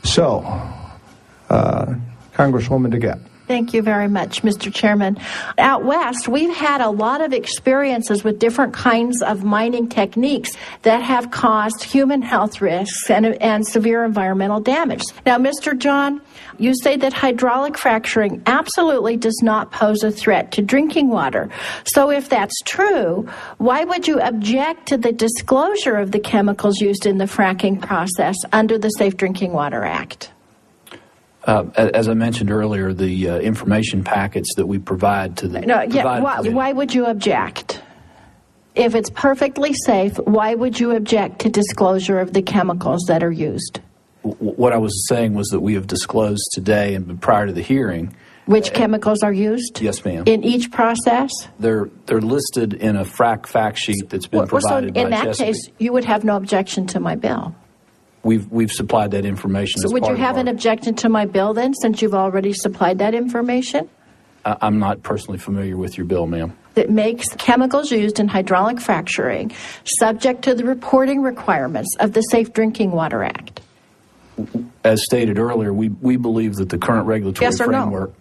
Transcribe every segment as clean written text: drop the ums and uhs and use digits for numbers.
So, Congresswoman DeGette. Thank you very much, Mr. Chairman. Out west, we've had a lot of experiences with different kinds of mining techniques that have caused human health risks and severe environmental damage. Now, Mr. John, you say that hydraulic fracturing absolutely does not pose a threat to drinking water. So if that's true, why would you object to the disclosure of the chemicals used in the fracking process under the Safe Drinking Water Act? As I mentioned earlier, the information packets that we provide to the... Why would you object? If it's perfectly safe, why would you object to disclosure of the chemicals that are used? What I was saying was that we have disclosed today and prior to the hearing... Which chemicals are used? Yes, ma'am. In each process? They're listed in a frac fact sheet that's been provided by in that Chesapeake. case, you would have no objection to my bill. We've supplied that information. So would you have an objection to my bill then, since you've already supplied that information? I'm not personally familiar with your bill, ma'am. That makes chemicals used in hydraulic fracturing subject to the reporting requirements of the Safe Drinking Water Act. As stated earlier, we believe that the current regulatory framework... No?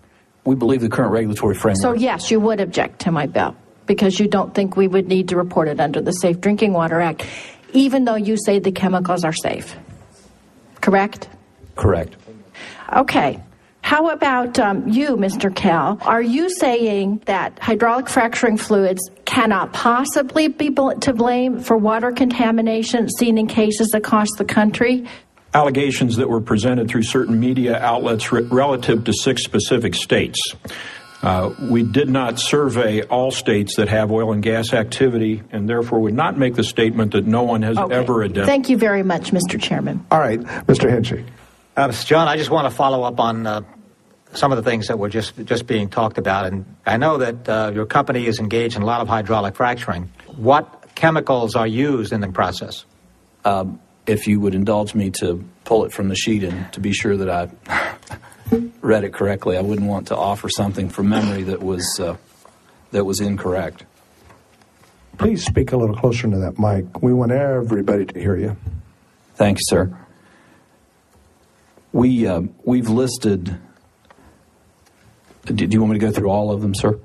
We believe the current regulatory framework... So yes, you would object to my bill, because you don't think we would need to report it under the Safe Drinking Water Act, even though you say the chemicals are safe. Correct? Correct. Okay. How about you, Mr. Kell? Are you saying that hydraulic fracturing fluids cannot possibly be to blame for water contamination seen in cases across the country? Allegations that were presented through certain media outlets relative to 6 specific states. We did not survey all states that have oil and gas activity, and therefore would not make the statement that no one has ever identified. Thank you very much, Mr. Chairman. All right, Mr. Hinchy. Mr. John, I just want to follow up on some of the things that were just being talked about. And I know that your company is engaged in a lot of hydraulic fracturing. What chemicals are used in the process? If you would indulge me to pull it from the sheet and to be sure that I read it correctly, I wouldn't want to offer something from memory that was incorrect. Please speak a little closer to that mic. We want everybody to hear you. Thank you, sir. We've listed... Do you want me to go through all of them, sir?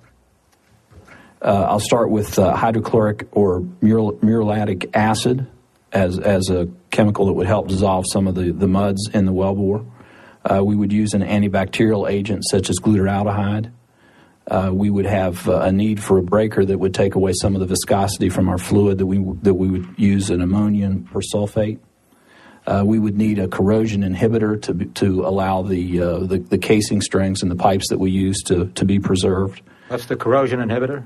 I'll start with hydrochloric or muriatic acid as a chemical that would help dissolve some of the muds in the wellbore. We would use an antibacterial agent such as glutaraldehyde. We would have a need for a breaker that would take away some of the viscosity from our fluid that we would use an ammonium persulfate. We would need a corrosion inhibitor to allow the casing strings and the pipes that we use to be preserved. What's the corrosion inhibitor?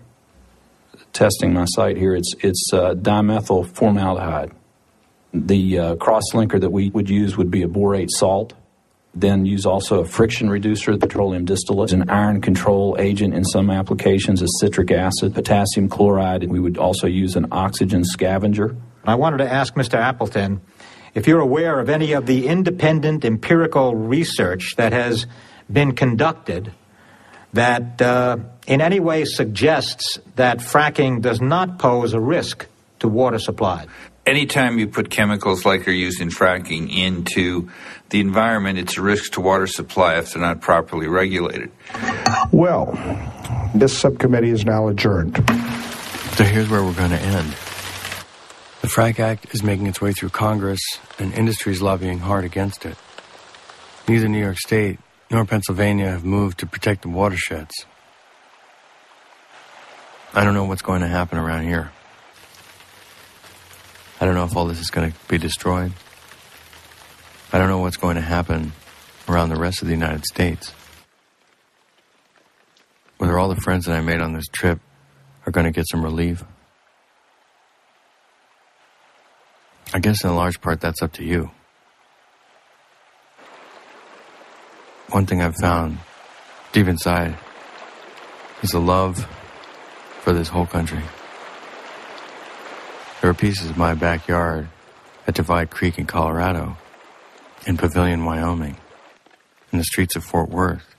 Testing my site here. It's dimethyl formaldehyde. The cross-linker that we would use would be a borate salt. Then use also a friction reducer, petroleum distillate, an iron control agent in some applications, is citric acid, potassium chloride, and we would also use an oxygen scavenger. I wanted to ask Mr. Appleton if you're aware of any of the independent empirical research that has been conducted that in any way suggests that fracking does not pose a risk to water supply. Anytime you put chemicals like are used in fracking into the environment, it's a risk to water supply if they're not properly regulated. Well, this subcommittee is now adjourned. So here's where we're going to end. The FRAC Act is making its way through Congress, and industry is lobbying hard against it. Neither New York State nor Pennsylvania have moved to protect the watersheds. I don't know what's going to happen around here. I don't know if all this is going to be destroyed. I don't know what's going to happen around the rest of the United States. Whether all the friends that I made on this trip are going to get some relief. I guess in large part that's up to you. One thing I've found deep inside is a love for this whole country. There are pieces of my backyard at Divide Creek in Colorado, in Pavilion, Wyoming, in the streets of Fort Worth,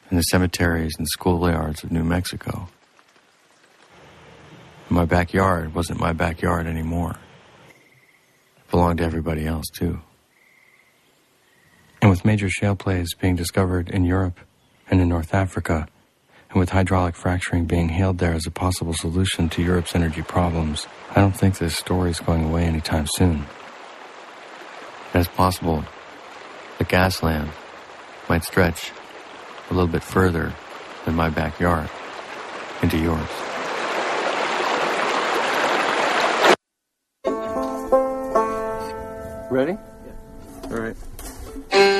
in the cemeteries and schoolyards of New Mexico. My backyard wasn't my backyard anymore. It belonged to everybody else, too. And with major shale plays being discovered in Europe and in North Africa, and with hydraulic fracturing being hailed there as a possible solution to Europe's energy problems, I don't think this story is going away anytime soon. And it's possible that Gasland might stretch a little bit further than my backyard into yours. Ready? Yeah. All right.